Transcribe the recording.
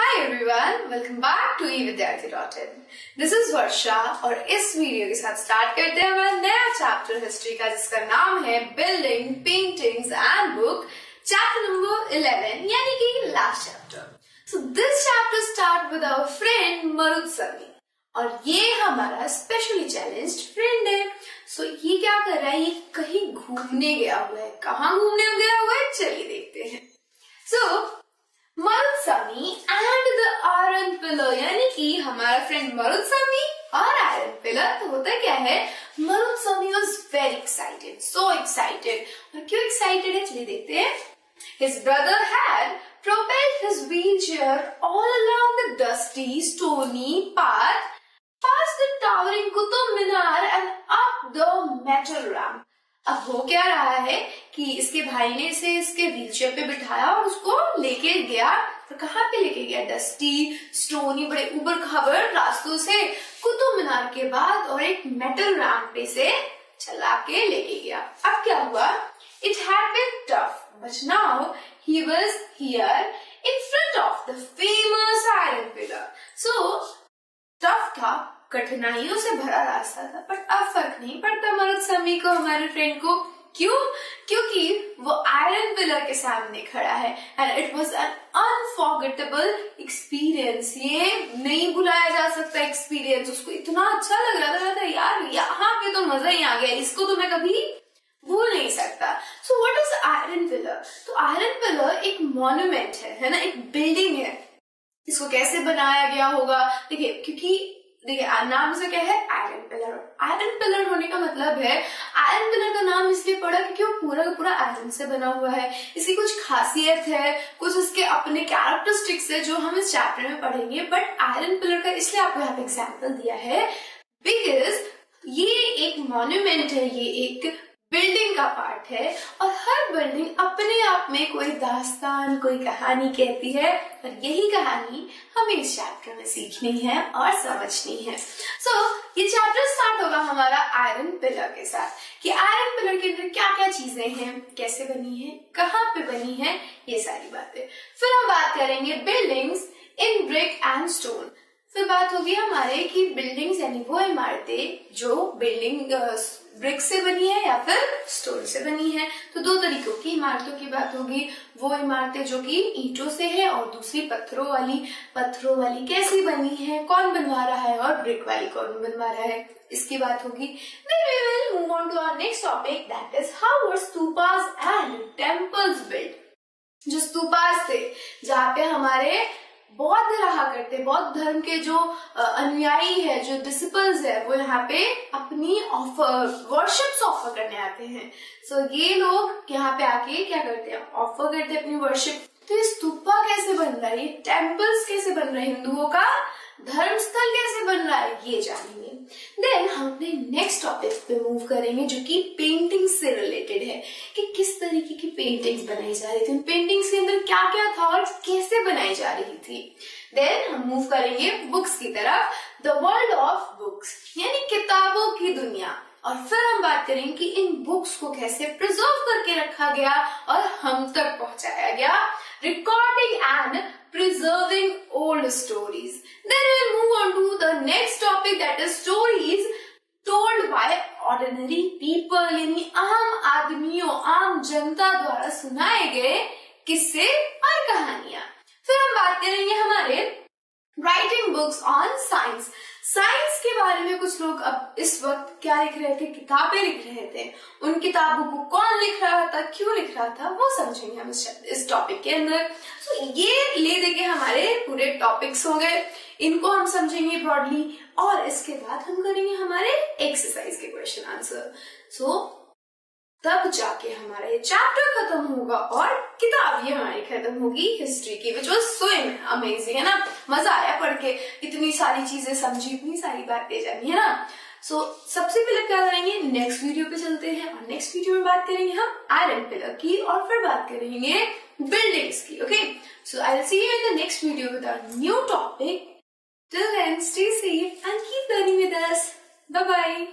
Hi everyone, welcome back to evidyarthi.in. This is वर्षा और इस video के साथ स्टार्ट करते हैं हमारा नया चैप्टर हिस्ट्री का जिसका नाम है building, paintings and book, chapter number 11 यानी कि last chapter. So this chapter start with our friend मरुत्सवी और ये हमारा स्पेशली चैलेंज्ड फ्रेंड है. सो ये क्या कर रहा है, ये कहीं घूमने गया हुआ है. कहाँ घूमने गया हुआ है चलिए देखते हैं. सो मरुत्सवी एंड द आयरन पिलर यानी कि हमारा फ्रेंड मरुत्सवी और आयरन पिलर. तो होता क्या है, मरुत्सवी was very excited, so excited. और क्यों एक्साइटेड है चलिए देखते हैं. His brother had propelled his wheelchair all along the dusty, stony path, past the towering Qutub Minar and up the metal ramp. अब हो क्या रहा है कि इसके भाई ने इसे इसके व्हीलचेयर पे बिठाया और उसको लेके गया. तो कहाँ पे लेके गया, डस्टी, स्टोनी, बड़े उबड़ खाबड़ रास्तों से कुतुब मीनार के बाद और एक मेटल रैंप पे से चला के लेके गया. अब क्या हुआ, it had been tough, but now he was here in front of the famous iron pillar. So tough था, कठिनाइयों से भरा रास्ता था, पर अब फर्क नहीं पड़ता मरुत्सवी को, हमारे फ्रेंड को. क्यों? क्योंकि वो आयरन पिलर के सामने खड़ा है and it was an unforgettable experience. ये नहीं भुलाया जा सकता एक्सपीरियंस. उसको इतना अच्छा लग रहा था यार, यहाँ पे तो मजा ही आ गया, इसको तो मैं कभी भूल नहीं सकता. So what is iron pillar? तो आयरन पिलर एक मॉन्यूमेंट है ना, एक बिल्डिंग है. इसको कैसे बनाया गया होगा देखिए, क्योंकि देखिए नाम से क्या है, आयरन पिलर. आयरन पिलर होने का मतलब है, आयरन पिलर का नाम इसलिए पड़ा क्योंकि वो पूरा का पूरा आयरन से बना हुआ है. इसकी कुछ खासियत है, कुछ इसके अपने कैरेक्टरिस्टिक्स है जो हम इस चैप्टर में पढ़ेंगे. बट आयरन पिलर का इसलिए आपको यहाँ पे एग्जाम्पल दिया है बिकॉज ये एक मॉन्यूमेंट है, ये एक बिल्डिंग का पार्ट है और हर बिल्डिंग अपने आप में कोई दास्तान, कोई कहानी कहती है. और यही कहानी हमें इस चैप्टर में सीखनी है और समझनी है. सो ये चैप्टर स्टार्ट होगा हमारा आयरन पिलर के साथ कि आयरन पिलर के अंदर क्या क्या चीजें हैं, कैसे बनी है, कहाँ पे बनी है, ये सारी बातें. फिर हम बात करेंगे buildings in brick and stone. फिर बात होगी हमारे कि बिल्डिंग्स यानी वो इमारतें जो बिल्डिंग ब्रिक से बनी है या फिर स्टोन से बनी है. तो दो तरीकों की इमारतों की बात होगी, वो इमारतें जो कि ईंटों से है और दूसरी पत्थरों वाली कैसी बनी है, कौन बनवा रहा है, और ब्रिक वाली कौन बनवा रहा है, इसकी बात होगी. Then we will move on to our next topic, that is how were stupas and temples built. जो स्तूपास थे जहाँ पे हमारे बौद्ध रहा करते, बौद्ध धर्म के जो अनुयायी है, जो डिसिपल्स है, वो यहाँ पे अपनी वर्शिप्स ऑफर करने आते हैं. सो ये लोग यहाँ पे आके क्या करते हैं, ऑफर करते हैं अपनी वर्शिप. तो ये स्तूपा कैसे बन रहा है, ये टेम्पल्स कैसे बन रहे हैं, हिंदुओं का धर्मस्थल कैसे बन रहा है, ये जानेंगे. देन हम अपने नेक्स्ट टॉपिक पे मूव करेंगे जो कि पेंटिंग से रिलेटेड है कि किस तरीके की पेंटिंग्स बनाई जा रही थी, पेंटिंग्स के अंदर क्या क्या था और कैसे बनाई जा रही थी. देन हम मूव करेंगे बुक्स की तरफ, द वर्ल्ड ऑफ बुक्स यानी किताबों की दुनिया. और फिर हम बात करेंगे कि इन बुक्स को कैसे प्रिजर्व करके रखा गया और हम तक पहुंचाया गया, recording and preserving old stories. Then we will move on to the next topic, that is stories told by ordinary people यानी आम आदमियों, आम जनता द्वारा सुनाए गए किस्से और कहानियां. फिर हम बात करेंगे हमारे writing books on science. Science के बारे में कुछ लोग अब इस वक्त क्या लिख रहे थे, किताबें लिख रहे थे. उन किताबों को कौन लिख रहा था, क्यों लिख रहा था, वो समझेंगे हम इस टॉपिक के अंदर. तो ये ले देके हमारे पूरे टॉपिक्स हो गए, इनको हम समझेंगे ब्रॉडली और इसके बाद हम करेंगे हमारे एक्सरसाइज के क्वेश्चन आंसर. सो तब जाके हमारा ये चैप्टर खत्म होगा और किताब ये हमारी खत्म होगी हिस्ट्री की, विच वाज सो अमेजिंग, है ना. मजा आया पढ़ के, इतनी सारी चीजें समझी, इतनी सारी बातें जानी, है ना. सो सबसे पहले क्या करेंगे, नेक्स्ट वीडियो पे चलते हैं और नेक्स्ट वीडियो में बात करेंगे हम आयरन पिलर की और फिर बात करेंगे बिल्डिंग्स की. Okay, so I will see you in the next video with our new topic. Till then, stay safe and keep learning with us. Bye bye.